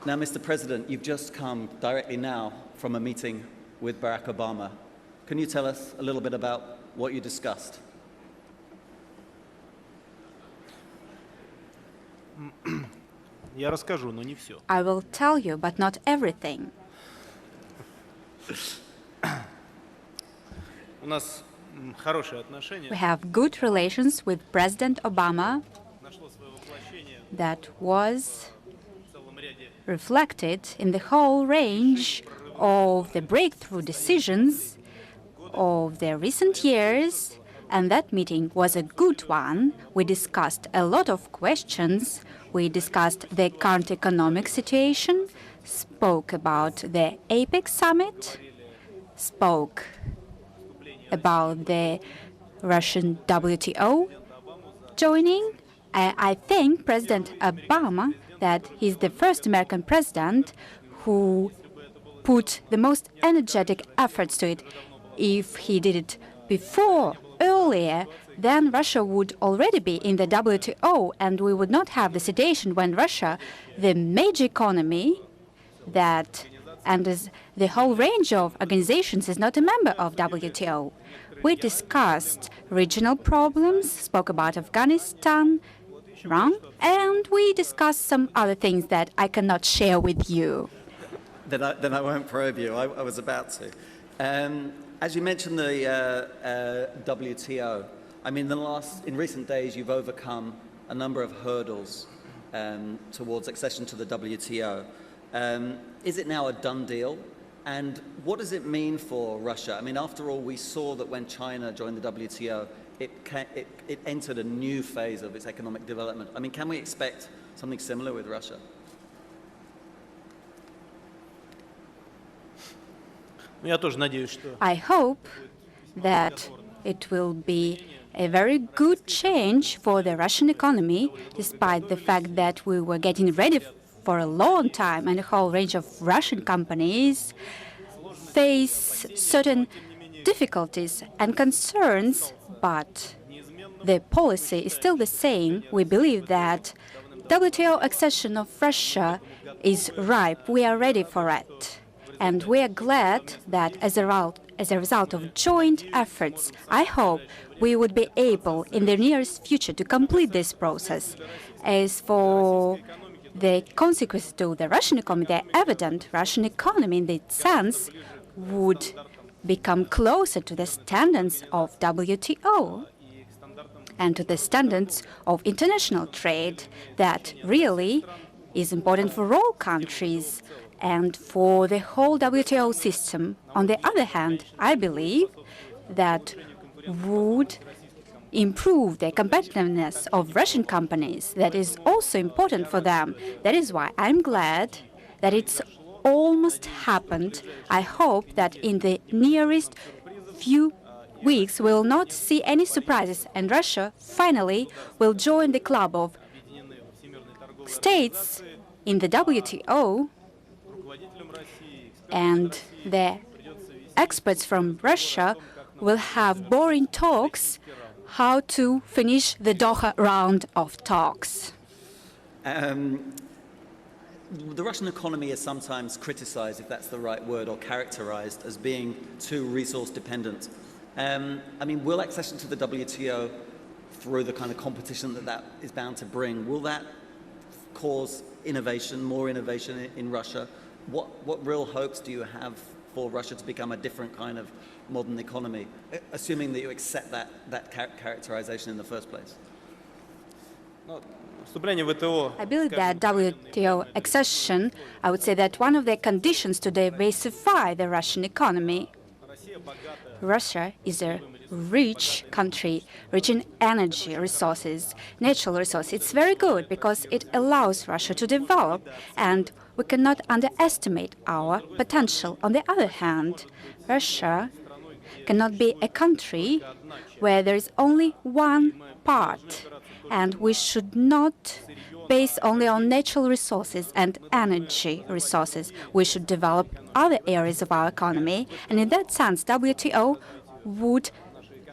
Now, Mr. President, you've just come directly now from a meeting with Barack Obama. Can you tell us a little bit about what you discussed? Я расскажу, но не все. I will tell you, but not everything. У нас хорошие отношения. We have good relations with President Obama Нашло свое воплощение that was в целом ряде reflected in the whole range of the breakthrough decisions of the recent years, and that meeting was a good one. We discussed a lot of questions. We discussed the current economic situation, spoke about the APEC summit, spoke about the Russian WTO joining. I think President Obama, that he's the first American president who put the most energetic efforts to it. If he did it earlier, then Russia would already be in the WTO, and we would not have the situation when Russia, the major economy that and the whole range of organizations, is not a member of WTO. We discussed regional problems, spoke about Afghanistan, Iran, and we discussed some other things that I cannot share with you. Then I won't probe you. I was about to. As you mentioned the WTO, I mean, in recent days, you've overcome a number of hurdles towards accession to the WTO. Is it now a done deal? And what does it mean for Russia? I mean, after all, we saw that when China joined the WTO, it entered a new phase of its economic development. I mean, can we expect something similar with Russia? Я тоже надеюсь, что I hope that it will be a very good change for the Russian economy, despite the fact that we were getting ready for a long time and a whole range of Russian companies face certain difficulties and concerns, but the policy is still the same. We believe that WTO accession of Russia is ripe. We are ready for it. And we are glad that as a result of joint efforts, I hope we would be able in the nearest future to complete this process. As for the consequences to the Russian economy, they're evident. Russian economy, in that sense, would become closer to the standards of WTO and to the standards of international trade that really is important for all countries and for the whole WTO system. On the other hand, I believe that would improve the competitiveness of Russian companies. That is also important for them. That is why I'm glad that it's almost happened. I hope that in the nearest few weeks we will not see any surprises, and Russia finally will join the club of states in the WTO, and the experts from Russia will have boring talks how to finish the Doha round of talks. The Russian economy is sometimes criticized, if that's the right word, or characterized as being too resource dependent. I mean, will accession to the WTO, through the kind of competition that is bound to bring, will that cause innovation, more innovation in Russia? What real hopes do you have for Russia to become a different kind of modern economy, assuming that you accept that characterization in the first place? I believe that WTO accession, I would say that one of the conditions to diversify the Russian economy. Russia is a rich country, rich in energy resources, natural resources. It's very good because it allows Russia to develop, and we cannot underestimate our potential. On the other hand, Russia cannot be a country where there is only one part, and we should not base only on natural resources and energy resources. We should develop other areas of our economy, and in that sense, WTO would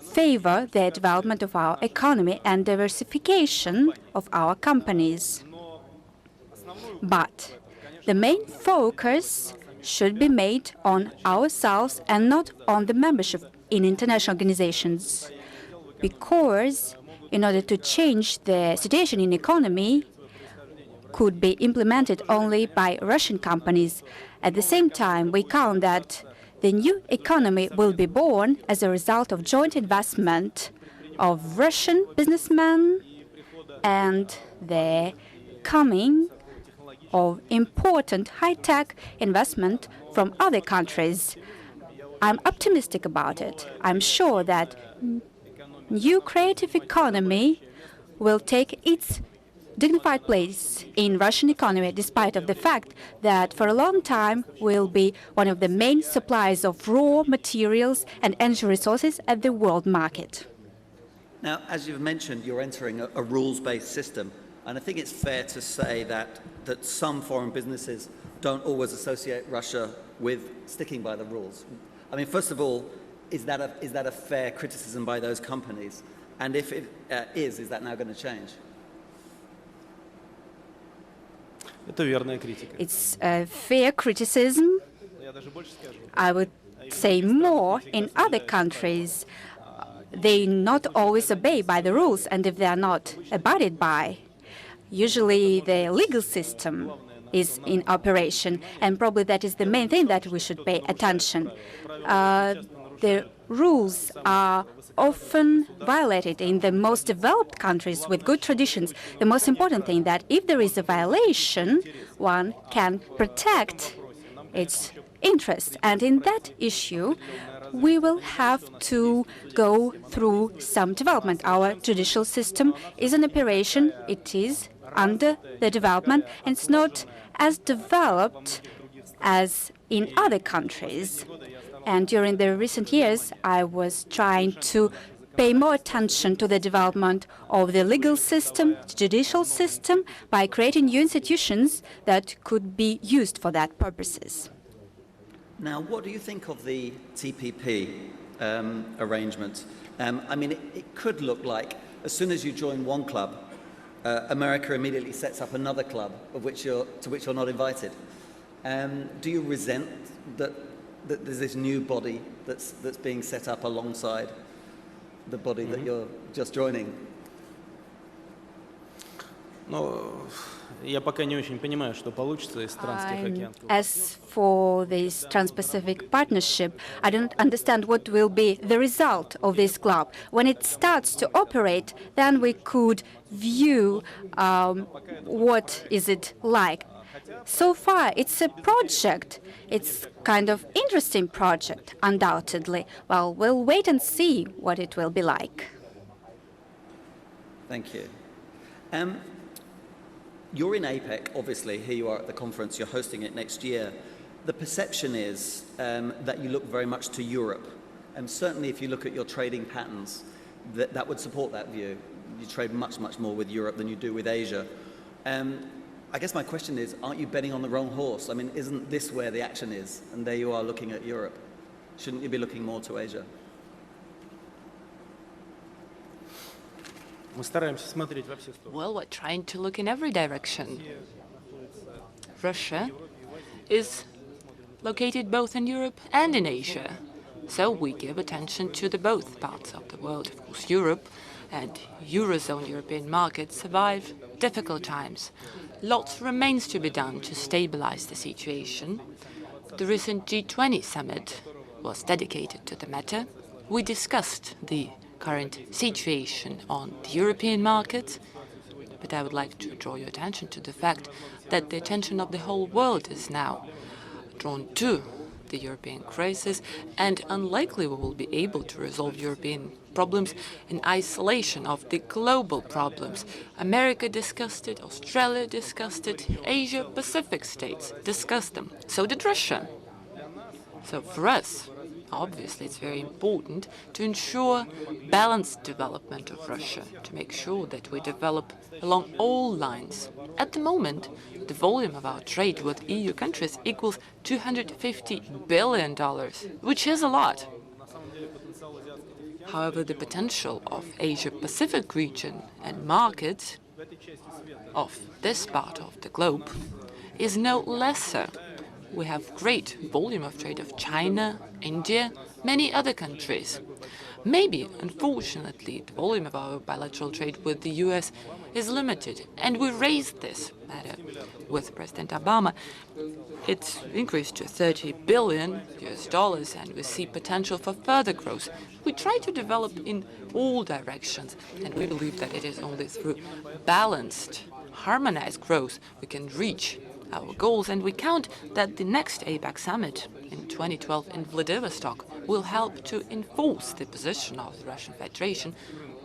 favor the development of our economy and diversification of our companies. But the main focus should be made on ourselves and not on the membership in international organizations. Because in order to change the situation in economy could be implemented only by Russian companies. At the same time, we count that the new economy will be born as a result of joint investment of Russian businessmen and the coming of important high-tech investment from other countries. I'm optimistic about it. I'm sure that new creative economy will take its dignified place in Russian economy, despite of the fact that for a long time will be one of the main suppliers of raw materials and energy resources at the world market. Now, as you've mentioned, you're entering a rules-based system, and I think it's fair to say that some foreign businesses don't always associate Russia with sticking by the rules. I mean, first of all, is that a fair criticism by those companies? And if it is that now going to change? Это верная критика. It's a fair criticism. Я даже больше скажу. I would say more. In other countries, they not always obey by the rules, and if they are not abided by, usually the legal system is in operation, and probably that is the main thing that we should pay attention. The rules are often violated in the most developed countries with good traditions. The most important thing that if there is a violation, one can protect its interests. And in that issue, we will have to go through some development. Our judicial system is an operation. It is under the development, and it's not as developed as in other countries. And during the recent years, I was trying to pay more attention to the development of the legal system, the judicial system, by creating new institutions that could be used for that purposes. Now, what do you think of the TPP arrangement? I mean, it could look like as soon as you join one club, America immediately sets up another club to which you're not invited. Do you resent that there's this new body that's being set up alongside the body that you're just joining? Но я пока не очень понимаю, что получится из трансокеанского. As for this Trans-Pacific Partnership, I don't understand what will be the result of this club. When it starts to operate, then we could view what is it like. So far, it's a project. It's kind of interesting project, undoubtedly. Well, we'll wait and see what it will be like. Thank you. You're in APEC, obviously. Here you are at the conference. You're hosting it next year. The perception is that you look very much to Europe. And certainly if you look at your trading patterns, that would support that view. You trade much, much more with Europe than you do with Asia. I guess my question is, aren't you betting on the wrong horse? I mean, isn't this where the action is? And there you are looking at Europe. Shouldn't you be looking more to Asia? Мы стараемся смотреть во все стороны. Well, we're trying to look in every direction. Russia is located both in Europe and in Asia, so we give attention to the both parts of the world. Of course, Europe and Eurozone European markets survive difficult times. Lots remains to be done to stabilize the situation. The recent G20 summit was dedicated to the matter. We discussed the current situation on the European market, but I would like to draw your attention to the fact that the attention of the whole world is now drawn to the European crisis, and unlikely we will be able to resolve European problems in isolation of the global problems. America discussed it, Australia discussed it, Asia-Pacific states discussed them. So did Russia. So for us, obviously, it's very important to ensure balanced development of Russia, to make sure that we develop along all lines. At the moment, the volume of our trade with EU countries equals $250 billion, which is a lot. However, the potential of Asia-Pacific region and markets of this part of the globe is no lesser. We have great volume of trade of China, India, many other countries. Maybe, unfortunately, the volume of our bilateral trade with the US is limited, and we raised this matter with President Obama. It's increased to $30 billion, and we see potential for further growth. We try to develop in all directions, and we believe that it is only through balanced, harmonized growth we can reach our goals, and we count that the next APEC summit in 2012 in Vladivostok will help to enforce the position of the Russian Federation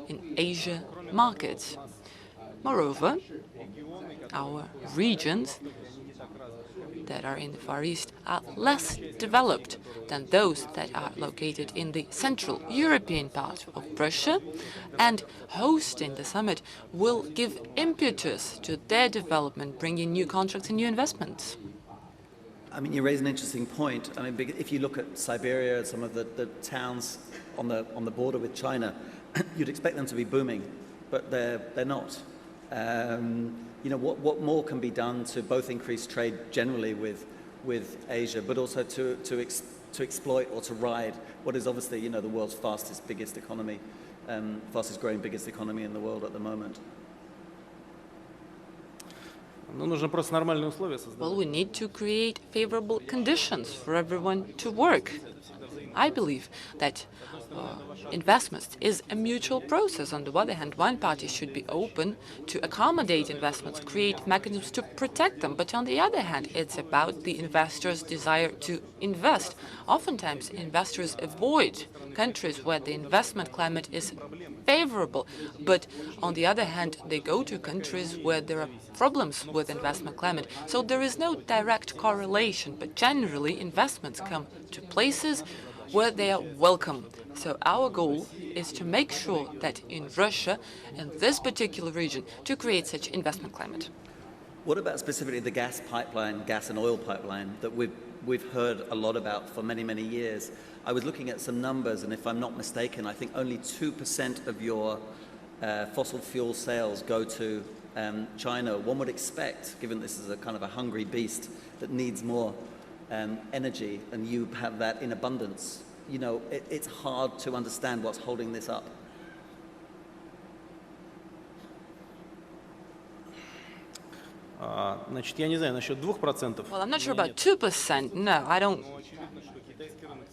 in Asia markets. Moreover, our regions that are in the Far East are less developed than those that are located in the Central European part of Russia, and hosting the summit will give impetus to their development, bringing new contracts and new investments. I mean, you raise an interesting point. I mean, if you look at Siberia, some of the towns on the border with China, you'd expect them to be booming, but they're not. You know, what more can be done to both increase trade generally with Asia, but also to exploit or to ride what is obviously, you know, the world's fastest growing biggest economy in the world at the moment? Ну, нужно просто нормальные условия создавать. Well, we need to create favorable conditions for everyone to work. I believe that investments is a mutual process. On the one hand, one party should be open to accommodate investments, create mechanisms to protect them. But on the other hand, it's about the investors' desire to invest. Oftentimes, investors avoid countries where the investment climate is favorable. But on the other hand, they go to countries where there are problems with investment climate. So there is no direct correlation, but generally investments come to places where they are welcome. So our goal is to make sure that in Russia, in this particular region, to create such investment climate. What about specifically the gas and oil pipeline that we've heard a lot about for many, many years? I was looking at some numbers, and if I'm not mistaken, I think only 2% of your fossil fuel sales go to China. One would expect, given this is a kind of a hungry beast that needs more energy, and you have that in abundance, you know, it's hard to understand what's holding this up. Значит, я не знаю, насчет 2%. Well, I'm not sure about 2%. No, I don't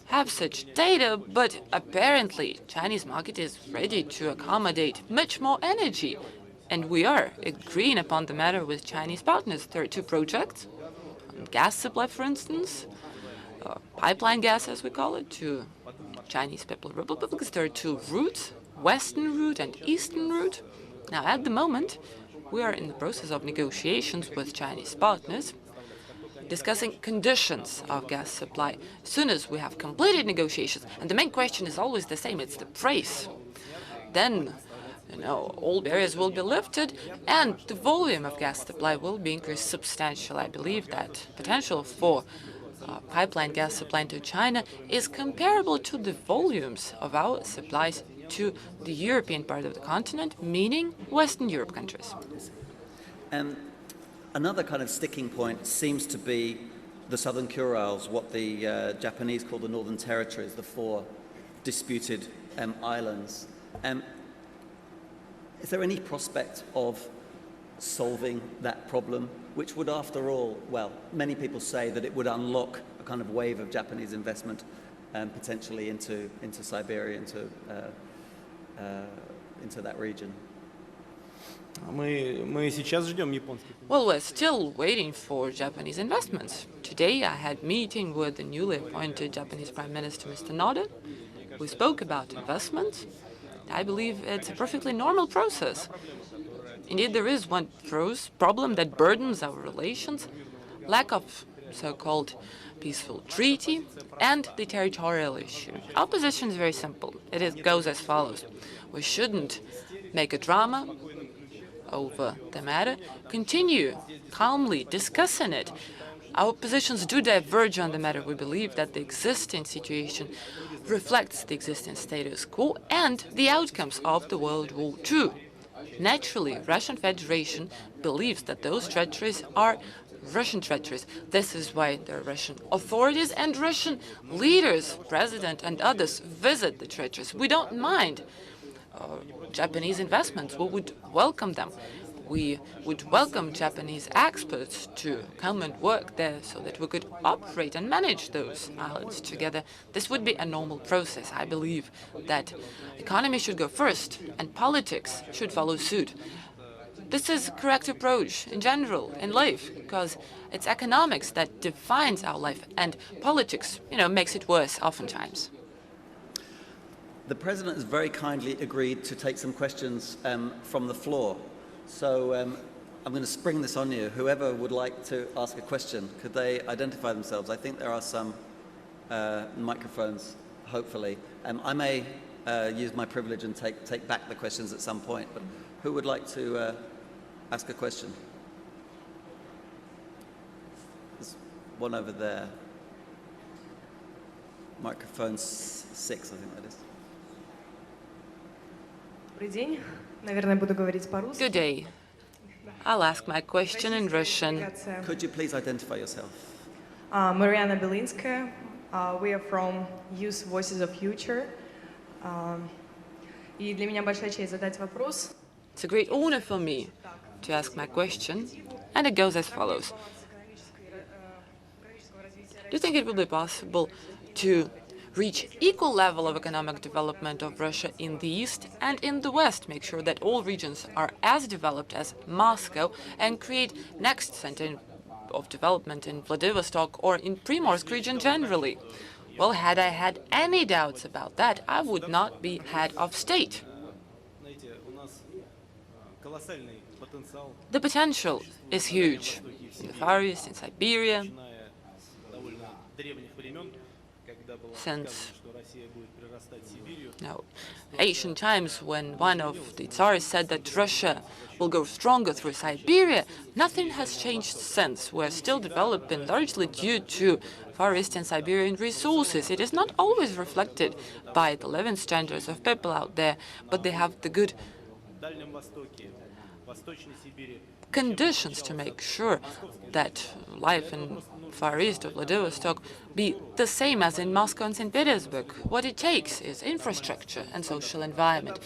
have such data, but apparently Chinese market is ready to accommodate much more energy. And we are agreeing upon the matter with Chinese partners. There are two projects, gas supply, for instance, pipeline gas, as we call it, to Chinese People's Republic, because there are two routes, western route and eastern route. Now, at the moment, we are in the process of negotiations with Chinese partners, discussing conditions of gas supply. As soon as we have completed negotiations, and the main question is always the same, it's the price, then, you know, all barriers will be lifted and the volume of gas supply will be increased substantially. I believe that potential for pipeline gas supply to China is comparable to the volumes of our supplies to the European part of the continent, meaning Western Europe countries. Another kind of sticking point seems to be the Southern Kurils, what the Japanese call the Northern Territories, the four disputed islands. Is there any prospect of solving that problem, which would, after all, well, many people say that it would unlock a kind of wave of Japanese investment potentially into Siberia, into that region? Мы сейчас ждем японских. Well, we're still waiting for Japanese investments. Today I had a meeting with the newly appointed Japanese Prime Minister, Mr. Noda. We spoke about investments. I believe it's a perfectly normal process. Indeed, there is one problem that burdens our relations, lack of so-called peaceful treaty and the territorial issue. Our position is very simple. It goes as follows. We shouldn't make a drama over the matter, continue calmly discussing it. Our positions do diverge on the matter. We believe that the existing situation reflects the existing status quo and the outcomes of the World War II. Naturally, Russian Federation believes that those treacheries are Russian treacheries. This is why the Russian authorities and Russian leaders, president and others, visit the treacheries. We don't mind Japanese investments. We would welcome them. We would welcome Japanese experts to come and work there so that we could operate and manage those islands together. This would be a normal process. I believe that economy should go first and politics should follow suit. This is a correct approach in general in life, because it's economics that defines our life, and politics, makes it worse oftentimes. The President has very kindly agreed to take some questions from the floor. So I'm going to spring this on you. Whoever would like to ask a question, could they identify themselves? I think there are some microphones, hopefully. I may use my privilege and take back the questions at some point, but who would like to ask a question? There's one over there. Microphone 6, I think that is. Добрый день. Наверное, буду говорить по-русски. Good day. I'll ask my question in Russian. Could you please identify yourself? Mariana Белинская. We are from Youth Voices of Future. И для меня большая честь задать вопрос. It's a great honor for me to ask my question, and it goes as follows. Do you think it will be possible to reach equal level of economic development of Russia in the East and in the West, make sure that all regions are as developed as Moscow, and create next center of development in Vladivostok or in Primorsk region generally? Well, had I had any doubts about that, I would not be head of state. The potential is huge in the Far East, in Siberia, since ancient times, when one of the Tsars said that Russia will go stronger through Siberia, nothing has changed since. We're still developing largely due to Far East and Siberian resources. It is not always reflected by the living standards of people out there, but they have the good conditions to make sure that life in Far East of Vladivostok be the same as in Moscow and St. Petersburg. What it takes is infrastructure and social environment,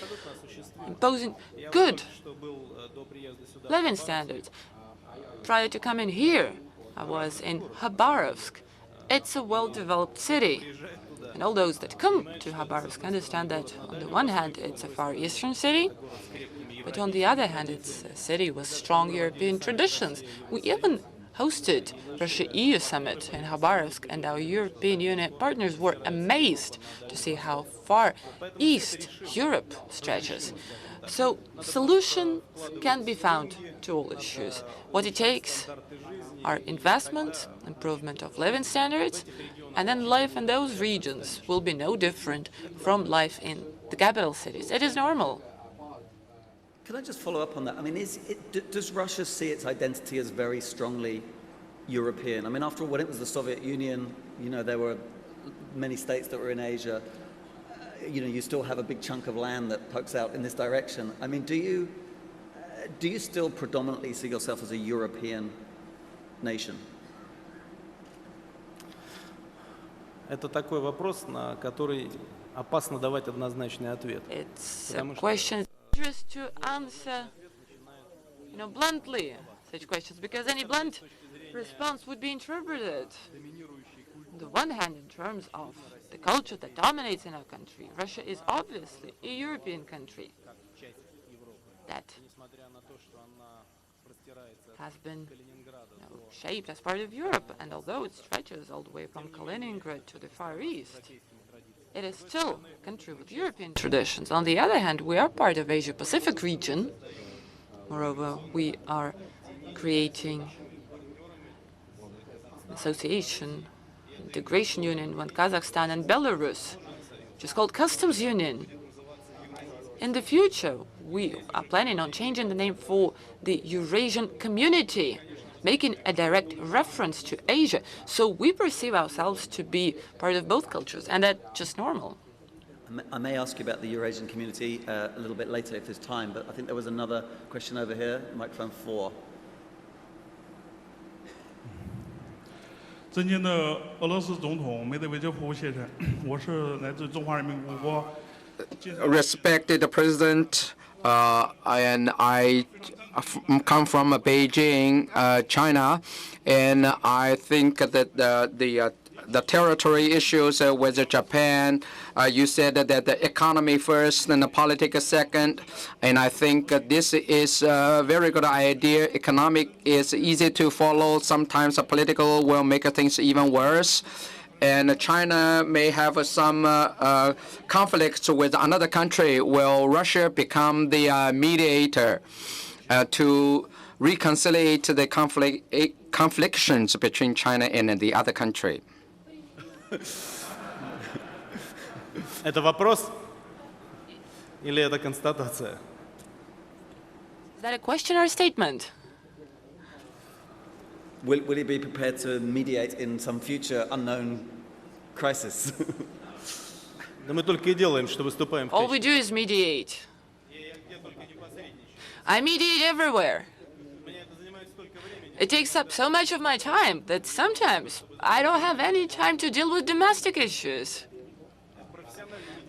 imposing good living standards. Prior to coming here, I was in Khabarovsk. It's a well-developed city, and all those that come to Khabarovsk understand that on the one hand it's a Far Eastern city, but on the other hand it's a city with strong European traditions. We even hosted Russia-EU summit in Khabarovsk, and our European Union partners were amazed to see how far east Europe stretches. So solutions can be found to all issues. What it takes are investment, improvement of living standards, and then life in those regions will be no different from life in the capital cities. It is normal. Can I just follow up on that? I mean, does Russia see its identity as very strongly European? I mean, after all, when it was the Soviet Union, there were many states that were in Asia. You still have a big chunk of land that pokes out in this direction. I mean, do you still predominantly see yourself as a European nation? Это такой вопрос, на который опасно давать однозначный ответ. It's a question dangerous to answer, bluntly such questions, because any blunt response would be interpreted. On the one hand, in terms of the culture that dominates in our country, Russia is obviously a European country that has been shaped as part of Europe, and although it stretches all the way from Kaliningrad to the Far East, it is still a country with European traditions. On the other hand, we are part of Asia-Pacific region. Moreover, we are creating an association, integration union with Kazakhstan and Belarus, which is called Customs Union. In the future, we are planning on changing the name for the Eurasian Community, making a direct reference to Asia. So we perceive ourselves to be part of both cultures, and that's just normal. I may ask you about the Eurasian Community a little bit later if there's time, but I think there was another question over here, microphone 4. 尊敬的俄罗斯总统梅德韦杰夫先生，我是来自中华人民共和国。 Respected President, and I come from Beijing, China, and I think that the territory issues with Japan, you said that the economy first and the politics second, and I think this is a very good idea. Economic is easy to follow. Sometimes the political will make things even worse. And China may have some conflicts with another country. Will Russia become the mediator to reconcile the conflicts between China and the other country? Это вопрос или это констатация? Is that a question or a statement? Will he be prepared to mediate in some future unknown crisis? Да мы только и делаем, что выступаем в All we качестве. do is mediate. I mediate everywhere. It takes up so much of my time that sometimes I don't have any time to deal with domestic issues.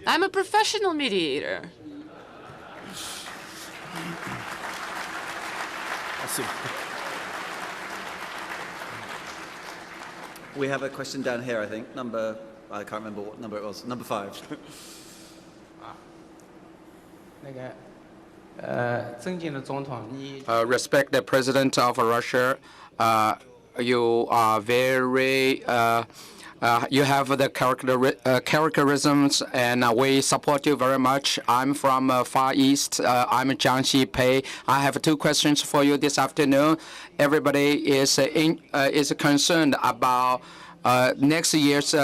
I'm a professional mediator. Спасибо. We have a question down here, I think. I can't remember what number it was. Number 5. 尊敬的总统，你 Respected President of Russia, you are very you have the characterisms, and we support you very much. I'm from Far East. I'm Jiang Xipei. I have 2 questions for you this afternoon. Everybody is concerned about next year's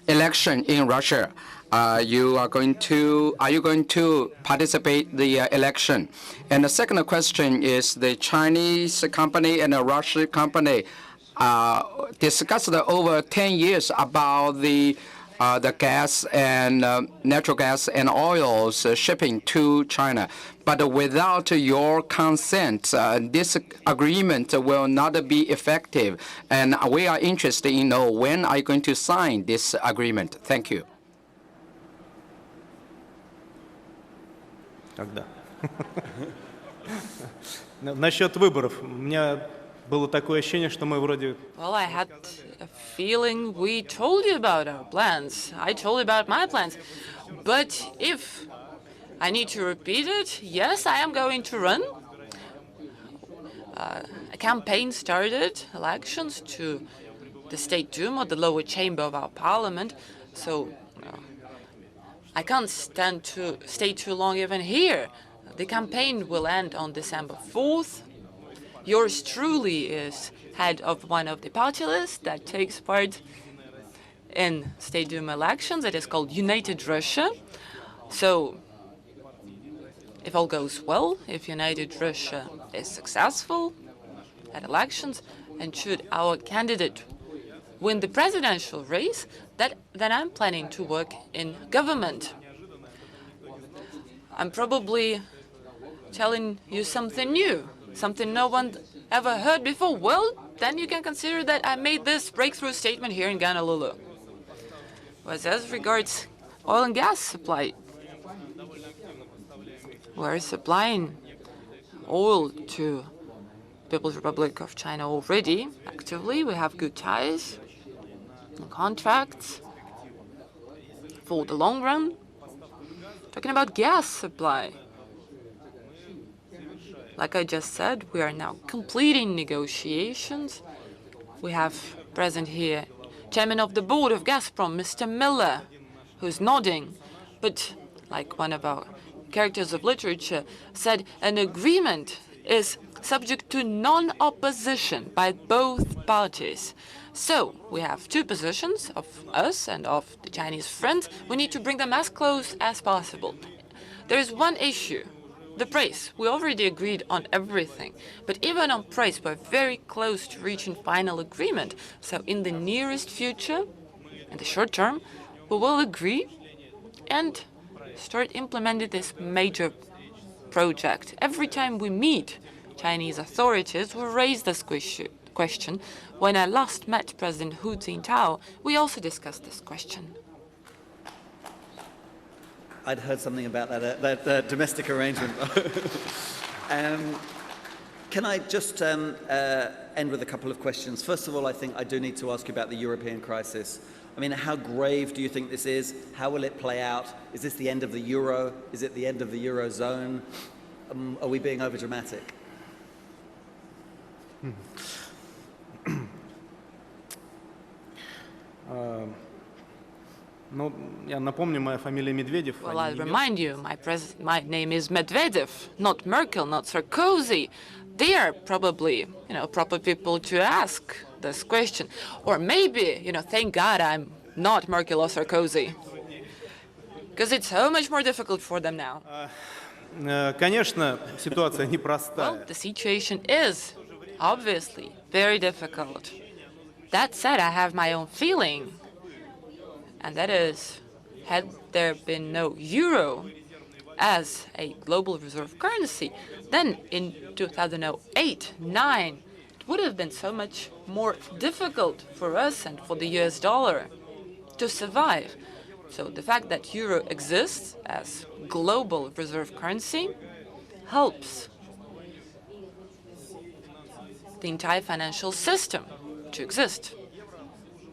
election in Russia. Are you going to participate the election? And the second question is the Chinese company and the Russian company discussed over 10 years about the gas and natural gas and oils shipping to China. But without your consent, this agreement will not be effective. And we are interested in know when are you going to sign this agreement? Thank you. Когда? Насчет выборов. У меня было такое ощущение, что мы вроде... Well, I had a feeling we told you about our plans. I told you about my plans. But if I need to repeat it, yes, I am going to run. A campaign started, elections to the State Duma, the lower chamber of our parliament. So I can't stand to stay too long even here. The campaign will end on December 4th. Yours truly is head of one of the party lists that takes part in State Duma elections. It is called United Russia. So if all goes well, if United Russia is successful at elections, and should our candidate win the presidential race, then I'm planning to work in government. I'm probably telling you something new, something no one ever heard before. Well, then you can consider that I made this breakthrough statement here in Honolulu. But as regards oil and gas supply, we're supplying oil to People's Republic of China already, actively. We have good ties and contracts for the long run. Talking about gas supply, like I just said, we are now completing negotiations. We have present here Chairman of the Board of Gazprom, Mr. Miller, who's nodding. But like one of our characters of literature said, an agreement is subject to non-opposition by both parties. So we have 2 positions of us and of the Chinese friends. We need to bring them as close as possible. There is one issue, the price. We already agreed on everything, but even on price, we're very close to reaching final agreement. So in the nearest future, in the short term, we will agree and start implementing this major project. Every time we meet Chinese authorities, we raise this question. When I last met President Hu Jintao, we also discussed this question. I'd heard something about that domestic arrangement. Can I just end with a couple of questions? First of all, I think I do need to ask you about the European crisis. I mean, how grave do you think this is? How will it play out? Is this the end of the euro? Is it the end of the eurozone? Are we being overdramatic? Ну, я напомню, моя фамилия Медведев. Well, I'll remind you, my name is Medvedev, not Merkel, not Sarkozy. They are probably, proper people to ask this question. Or maybe, thank God I'm not Merkel or Sarkozy. Because it's so much more difficult for them now. Конечно, ситуация Well, непростая. the situation is obviously very difficult. That said, I have my own feeling. And that is, had there been no euro as a global reserve currency, then in 2008-9, it would have been so much more difficult for us and for the US dollar to survive. So the fact that euro exists as global reserve currency helps the entire financial system to exist.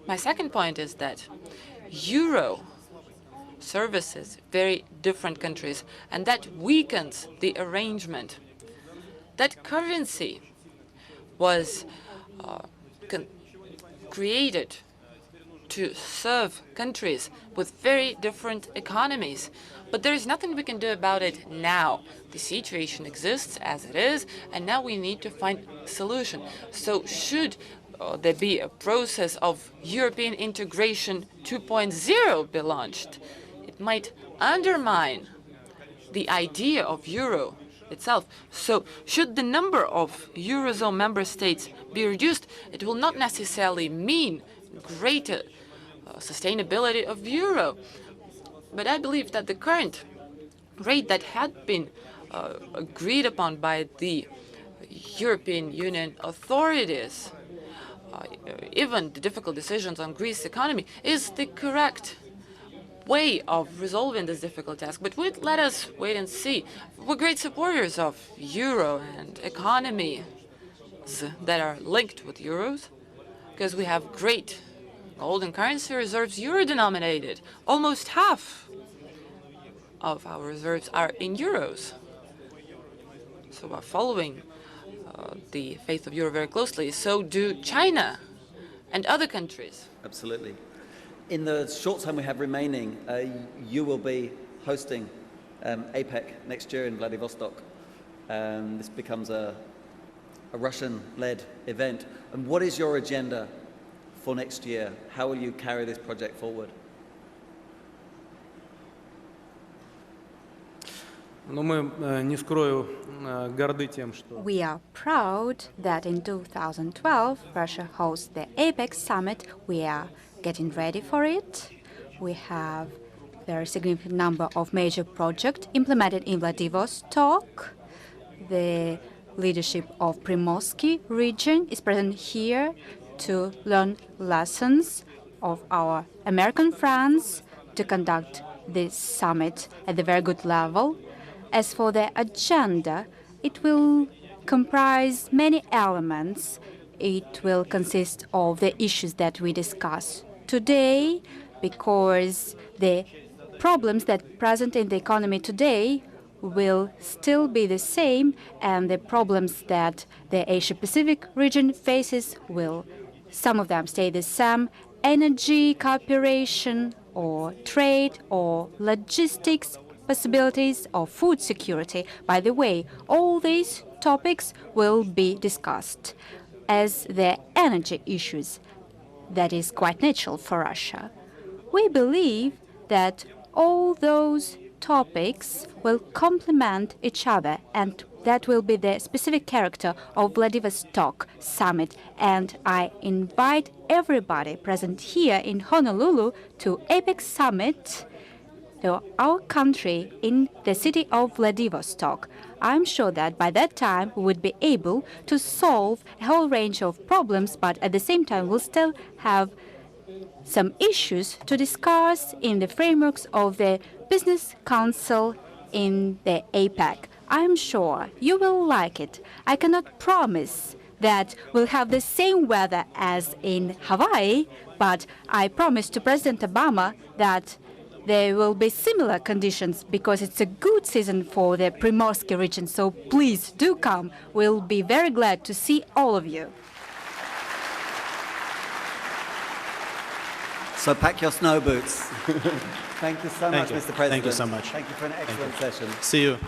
My second point is that euro services very different countries, and that weakens the arrangement. That currency was created to serve countries with very different economies. But there is nothing we can do about it now. The situation exists as it is, and now we need to find a solution. So should there be a process of European integration 2.0 be launched, it might undermine the idea of euro itself. So should the number of Eurozone member states be reduced, it will not necessarily mean greater sustainability of euro. But I believe that the current rate that had been agreed upon by the European Union authorities, even the difficult decisions on Greece's economy, is the correct way of resolving this difficult task. But let us wait and see. We're great supporters of euro and economies that are linked with euros, because we have great gold and currency reserves euro-denominated. Almost half of our reserves are in euros. So we're following the faith of euro very closely. So do China and other countries. Absolutely. In the short time we have remaining, you will be hosting APEC next year in Vladivostok. This becomes a Russian-led event. And what is your agenda for next year? How will you carry this project forward? Но мы, не скрою, горды тем, что We are proud that in 2012 Russia hosts the APEC summit. We are getting ready for it. We have a very significant number of major projects implemented in Vladivostok. The leadership of Primorsky region is present here to learn lessons of our American friends to conduct this summit at a very good level. As for the agenda, it will comprise many elements. It will consist of the issues that we discuss today, because the problems that present in the economy today will still be the same, and the problems that the Asia-Pacific region faces will, some of them stay the same: energy cooperation, or trade, or logistics possibilities, or food security. By the way, all these topics will be discussed. As the energy issues, that is quite natural for Russia. We believe that all those topics will complement each other, and that will be the specific character of Vladivostok summit. And I invite everybody present here in Honolulu to APEC summit to our country in the city of Vladivostok. I'm sure that by that time we would be able to solve a whole range of problems, but at the same time we'll still have some issues to discuss in the frameworks of the Business Council in the APEC. I'm sure you will like it. I cannot promise that we'll have the same weather as in Hawaii, but I promise to President Obama that there will be similar conditions because it's a good season for the Primorsky region. So please do come. We'll be very glad to see all of you. So pack your snow boots. Thank you so much, you. Mr. President. Thank you so much. Thank you for an excellent session. See you.